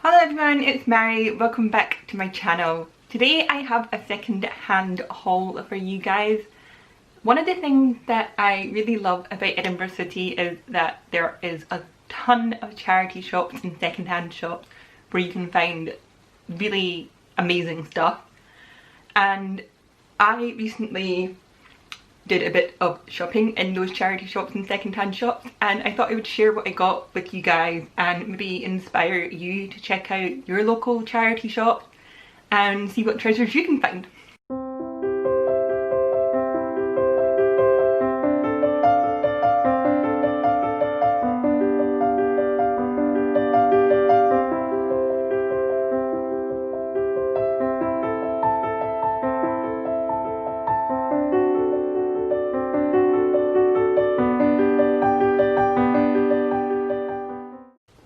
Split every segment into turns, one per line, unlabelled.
Hello everyone, it's Mhairi. Welcome back to my channel. Today I have a second-hand haul for you guys. One of the things that I really love about Edinburgh City is that there is a ton of charity shops and second-hand shops where you can find really amazing stuff. And I recently did a bit of shopping in those charity shops and second-hand shops, and I thought I would share what I got with you guys and maybe inspire you to check out your local charity shop and see what treasures you can find.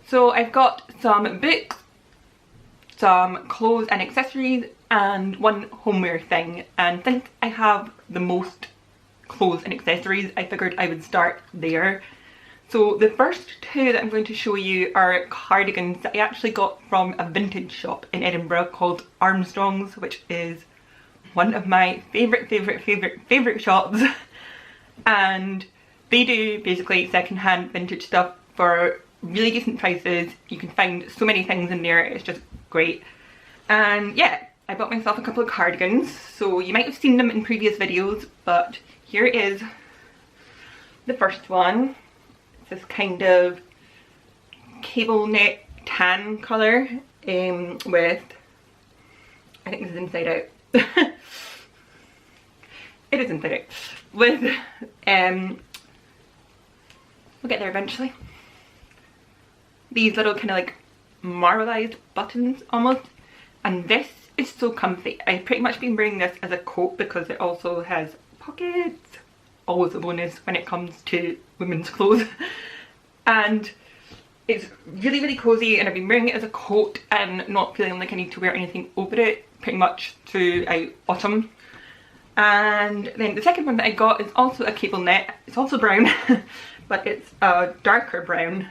So I've got some books, some clothes and accessories, and one homeware thing. And since I have the most clothes and accessories, I figured I would start there. So the first two that I'm going to show you are cardigans that I actually got from a vintage shop in Edinburgh called Armstrong's, which is one of my favourite shops. And they do basically second-hand vintage stuff for really decent prices. You can find so many things in there, it's just great. And yeah, I bought myself a couple of cardigans, so you might have seen them in previous videos, but here is the first one. It's this kind of cable knit tan colour with, I think this is inside out. It is inside out. With, we'll get there eventually. These little kind of like marbleized buttons almost, and this is so comfy. I've pretty much been wearing this as a coat because it also has pockets, always a bonus when it comes to women's clothes. And it's really cozy, and I've been wearing it as a coat and not feeling like I need to wear anything over it pretty much throughout autumn. And then the second one that I got is also a cable knit. It's also brown but it's a darker brown.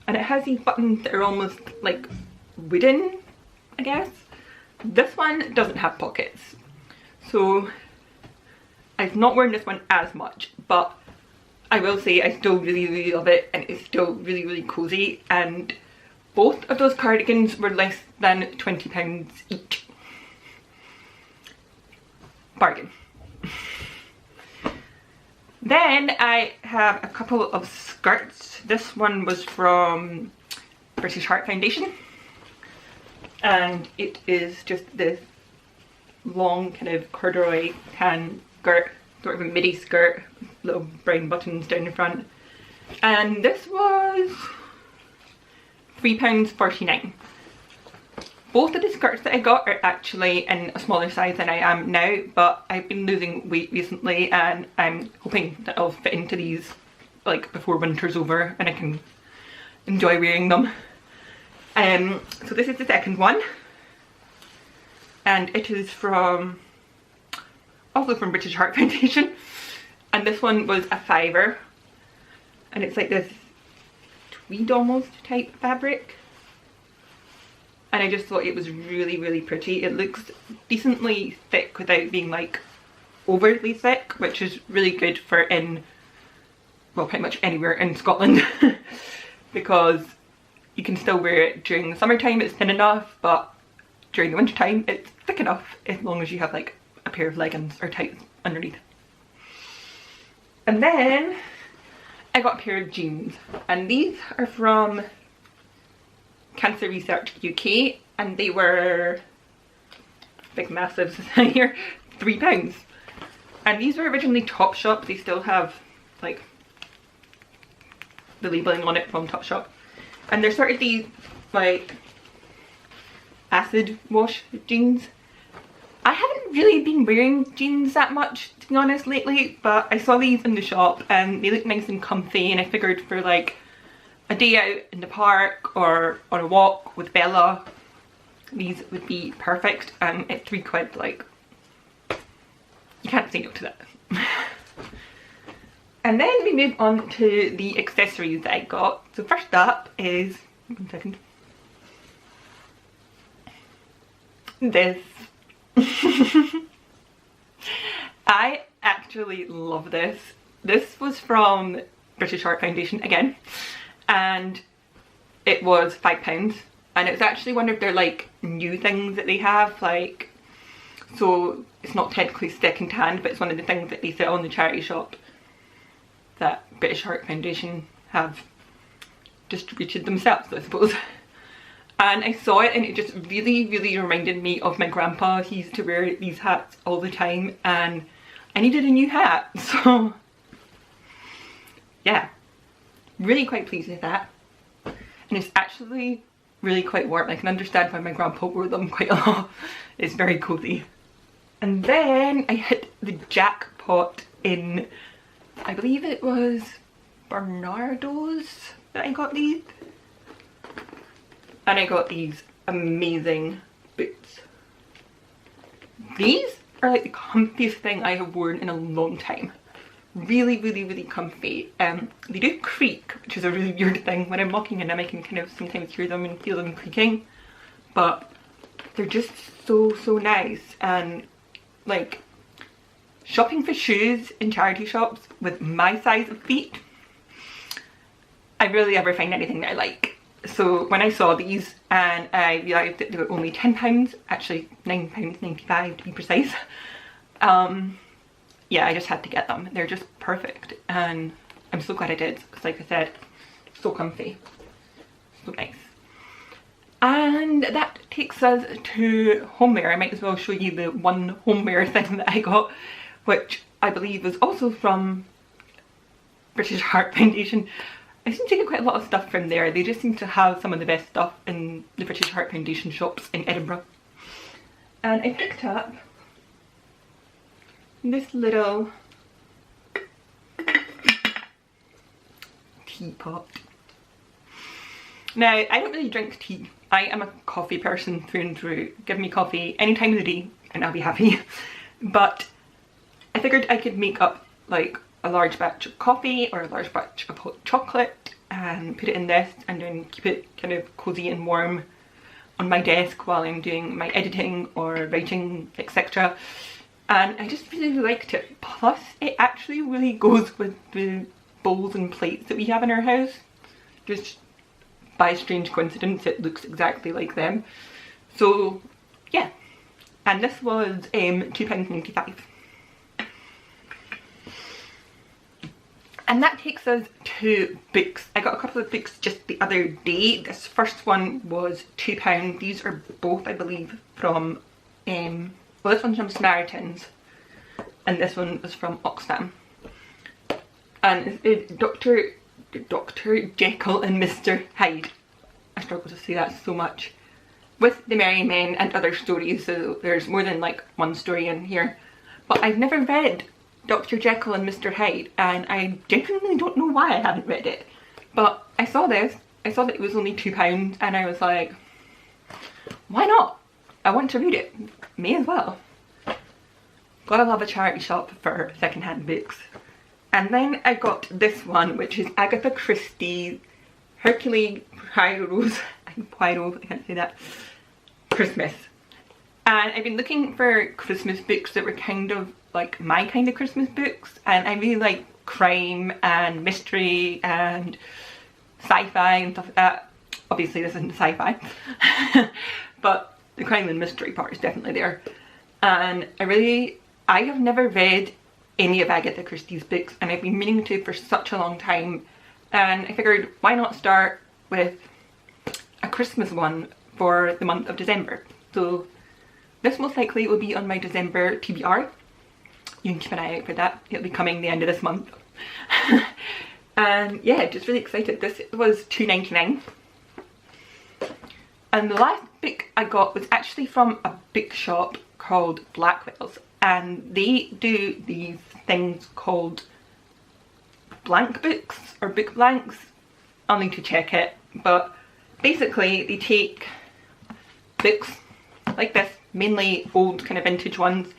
And it has these buttons that are almost like wooden, I guess. This one doesn't have pockets. So I've not worn this one as much, but I will say I still really love it, and it's still really cozy. And both of those cardigans were less than £20 each. Bargain. Then I have a couple of skirts. This one was from British Heart Foundation, and it is just this long kind of corduroy tan skirt, sort of a midi skirt, little brown buttons down the front, and this was £3.49. Both of the skirts that I got are actually in a smaller size than I am now, but I've been losing weight recently and I'm hoping that I'll fit into these like before winter's over and I can enjoy wearing them. So this is the second one, and it is also from British Heart Foundation, and this one was a £5, and it's like this tweed almost type fabric. And I just thought it was really pretty. It looks decently thick without being like overly thick, which is really good for well, pretty much anywhere in Scotland because you can still wear it during the summertime, it's thin enough, but during the wintertime it's thick enough as long as you have like a pair of leggings or tights underneath. And then I got a pair of jeans, and these are from Cancer Research UK, and they were big massives here, £3. And these were originally Topshop. They still have like the labelling on it from Topshop, and they're sort of these like acid wash jeans. I haven't really been wearing jeans that much, to be honest, lately, but I saw these in the shop and they look nice and comfy, and I figured for like a day out in the park or on a walk with Bella, these would be perfect. And at £3, like, you can't say no to that. And then we move on to the accessories that I got. So first up is, one second, this. I actually love this. This was from British Art Foundation again, and it was £5, and it's actually one of their like new things that they have, like, so it's not technically second hand, but it's one of the things that they sell in the charity shop that British Art Foundation have distributed themselves, I suppose. And I saw it and it just really reminded me of my grandpa. He used to wear these hats all the time and I needed a new hat, so yeah, really quite pleased with that. And it's actually really quite warm. I can understand why my grandpa wore them quite a lot. It's very cozy. And then I hit the jackpot in, I believe it was Bernardo's that I got these. And I got these amazing boots. These are like the comfiest thing I have worn in a long time. Really comfy. They do creak, which is a really weird thing. When I'm walking in them I can kind of sometimes hear them and feel them creaking. But they're just so nice. And like, shopping for shoes in charity shops with my size of feet, I rarely ever find anything that I like. So when I saw these and I realised that they were only £10, actually £9.95 to be precise, yeah, I just had to get them. They're just perfect and I'm so glad I did, because like I said, so comfy, so nice. And that takes us to homeware. I might as well show you the one homeware thing that I got, which I believe is also from British Art Foundation. I seem to get quite a lot of stuff from there. They just seem to have some of the best stuff in the British Art Foundation shops in Edinburgh. And I picked up this little teapot. Now, I don't really drink tea. I am a coffee person through and through. Give me coffee any time of the day and I'll be happy. But I figured I could make up like a large batch of coffee or a large batch of hot chocolate and put it in this and then keep it kind of cozy and warm on my desk while I'm doing my editing or writing, etc. And I just really liked it. Plus it actually really goes with the bowls and plates that we have in our house. Just by a strange coincidence it looks exactly like them. So yeah, and this was £2.95. And that takes us to books. I got a couple of books just the other day. This first one was £2. These are both, I believe, from, well, this one's from Samaritans and this one was from Oxfam. And it's Dr. Jekyll and Mr. Hyde. I struggle to say that so much. With the Merry Men and other stories, so there's more than like one story in here. But I've never read Dr. Jekyll and Mr. Hyde and I genuinely don't know why I haven't read it. But I saw this, I saw that it was only £2 and I was like, why not? I want to read it, may as well. Gotta love a charity shop for second-hand books. And then I got this one, which is Agatha Christie Hercule Poirot, I can't say that, Christmas. And I've been looking for Christmas books that were kind of like my kind of Christmas books, and I really like crime and mystery and sci-fi and stuff like that. Obviously this isn't sci-fi, but the crime and mystery part is definitely there. And I have never read any of Agatha Christie's books and I've been meaning to for such a long time, and I figured why not start with a Christmas one for the month of December. So this most likely will be on my December TBR. You can keep an eye out for that. It'll be coming the end of this month. And yeah, just really excited. This was £2.99. And the last book I got was actually from a bookshop called Blackwell's, and they do these things called blank books or book blanks. I'll need to check it, but basically they take books like this, mainly old kind of vintage ones,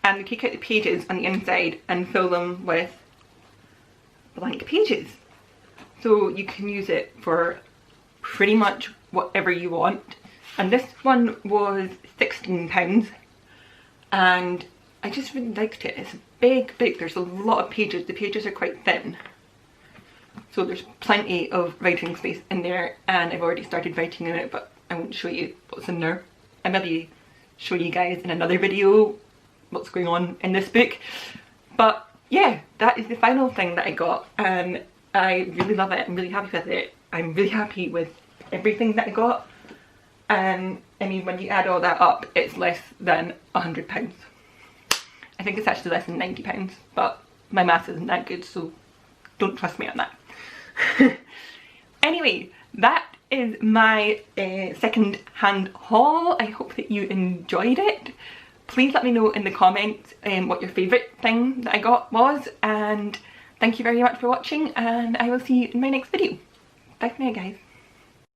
and they take out the pages on the inside and fill them with blank pages. So you can use it for pretty much whatever you want. and this one was £16, and I just really liked it. It's big, there's a lot of pages. The pages are quite thin, so there's plenty of writing space in there, and I've already started writing in it, but I won't show you what's in there. I'll maybe show you guys in another video what's going on in this book. But yeah, that is the final thing that I got, and I really love it. I'm really happy with it. I'm really happy with everything that I got. I mean, when you add all that up, it's less than £100. I think it's actually less than £90, but my maths isn't that good, so don't trust me on that. Anyway, that is my second-hand haul. I hope that you enjoyed it. Please let me know in the comments what your favourite thing that I got was, and thank you very much for watching, and I will see you in my next video. Bye for now, guys.